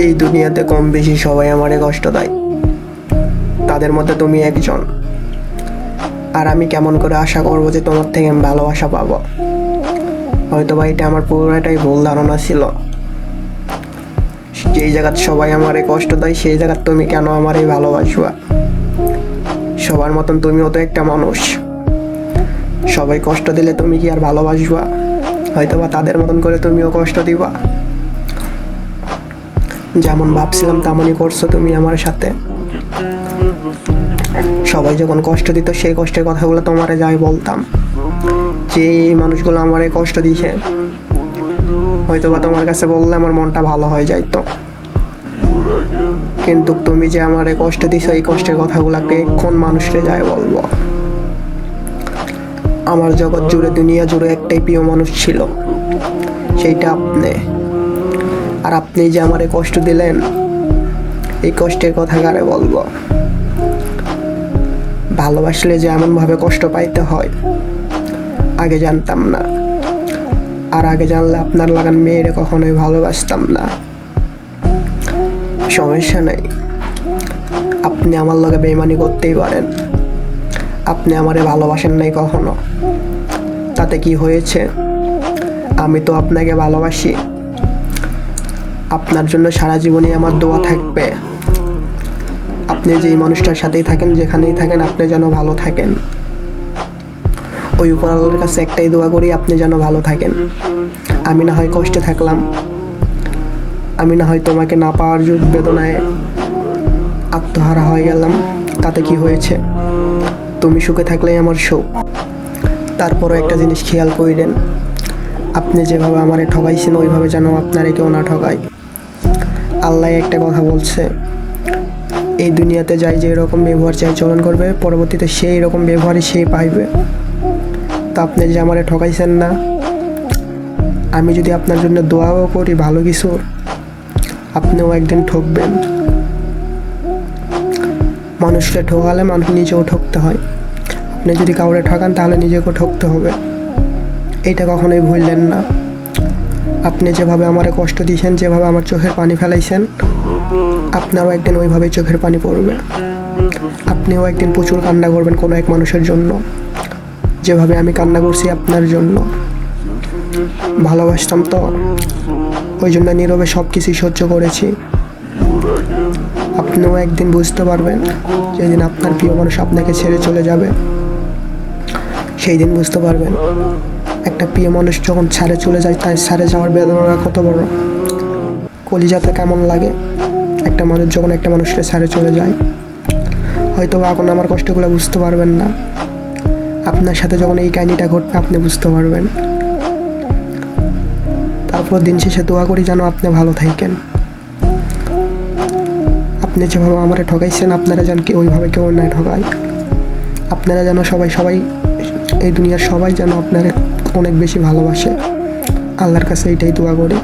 এই দুনিয়াতে কম বেশি সবাই আমারে কষ্ট দেয়, তাদের মধ্যে তুমি একজন। আর আমি কেমন করে আশা করবো যে তোমার থেকে আমি ভালোবাসা পাবো? হয়তো বা এটা আমার পুরোটাই ভুল ধারণা ছিল। যেই জায়গায় সবাই আমারে কষ্ট দেয় সেই জায়গায় তুমি কেন আমারে ভালোবাসবা? সবার মতন তুমিও তো একটা মানুষ। সবাই কষ্ট দিলে তুমি কি আর ভালোবাসবা? হয়তো বা তাদের মতন করে তুমিও কষ্ট দিবা। যেমন ভাবছিলাম তেমনই করছো তুমি আমার সাথে। সবাই যখন কষ্ট দিত সেই কষ্টের কথাগুলো তোমারে যাই বলতাম, যে এই মানুষগুলো আমারে কষ্ট দিয়েছে, হয়তো বা তোমার কাছে বললে আমার মনটা ভালো হয়ে যাইতো। কিন্তু তুমি যে আমারে কষ্ট দিছো, এই কষ্টের কথাগুলোকে কোন মানুষকে যায় বলবো? আমার জগৎ জুড়ে, দুনিয়া জুড়ে একটাই প্রিয় মানুষ ছিল, সেইটা আপনি। আর আপনি যে আমারে কষ্ট দিলেন, এই কষ্টের কথা কারে বলবো? ভালোবাসলে যে এমনভাবে কষ্ট পাইতে হয় আগে জানতাম না। আর আগে জানলে আপনার লাগান মেয়েরে কখনোই ভালোবাসতাম না। সমস্যা নেই, আপনি আমার লগে বেইমানি করতেই পারেন। আপনি আমারে ভালোবাসেন নাই কখনো, তাতে কি হয়েছে? আমি তো আপনাকে ভালোবাসি। আপনার জন্য সারা জীবনই আমার দোয়া থাকবে। আপনি যেই মানুষটার সাথেই থাকেন, যেখানেই থাকেন, আপনি যেন ভালো থাকেন। ওই উপর আল্লাহর কাছে একটাই দোয়া করি, আপনি যেন ভালো থাকেন। আমি না হয় কষ্টে থাকলাম, আমি না হয় তোমাকে না পাওয়ার বেদনায় আত্মহারা হয়ে গেলাম, তাতে কি হয়েছে? তুমি সুখে থাকলেই আমার সুখ। তারপরও একটা জিনিস খেয়াল করিলেন, আপনি যেভাবে আমারে ঠকাইছেন ওইভাবে যেন আপনারে কেউ না ঠকায়। আল্লাহ একটা কথা বলছে, এই দুনিয়াতে যাই যে এরকম ব্যবহার চাই চলন করবে, পরবর্তীতে সেই রকম ব্যবহারই সেই পাইবে। তা আপনি যে আমারে ঠকাইছেন না, আমি যদি আপনার জন্য দোয়াও করি ভালো কিছু, আপনিও একদিন ঠকবেন। মানুষকে ঠকালে মানুষ নিজেও ঠকতে হয়। আপনি যদি কাউরে ঠকান তাহলে নিজেকেও ঠকতে হবে, এইটা কখনোই ভুললেন না। আপনি যেভাবে আমারে কষ্ট দিয়েছেন, যেভাবে আমার চোখের পানি ফেলাইছেন, আপনারও একদিন ওইভাবেই চোখের পানি পড়বে। আপনিও একদিন প্রচুর কান্না করবেন কোনো এক মানুষের জন্য, যেভাবে আমি কান্না করছি আপনার জন্য। ভালোবাসতাম তো, ওই জন্য নীরবে সব কিছুই সহ্য করেছি। আপনিও একদিন বুঝতে পারবেন, যেদিন আপনার প্রিয় মানুষ আপনাকে ছেড়ে চলে যাবে, সেই দিন বুঝতে পারবেন একটা প্রিয় মানুষ যখন ছেড়ে চলে যায়, তাই ছেড়ে যাওয়ার বেদনা কত বড়, কলিজাতে কেমন লাগে একটা মানুষ যখন একটা মানুষকে ছেড়ে চলে যায়। হয়তো এখন আমার কষ্টগুলো বুঝতে পারবেন না, আপনার সাথে যখন এই কাহিনিটা ঘটবে আপনি বুঝতে পারবেন। তারপর দিন শেষে দোয়া করি যেন আপনি ভালো থাকেন। আপনি যেভাবে আমারে ঠকাইছেন, আপনারা যেন কি ওইভাবে কেউ না ঠকায়। আপনারা যেন সবাই এই দুনিয়ার সবাই যেন আপনারা অনেক বেশি ভালোবাসে। আল্লাহর কাছে এইটাই দোয়া করি।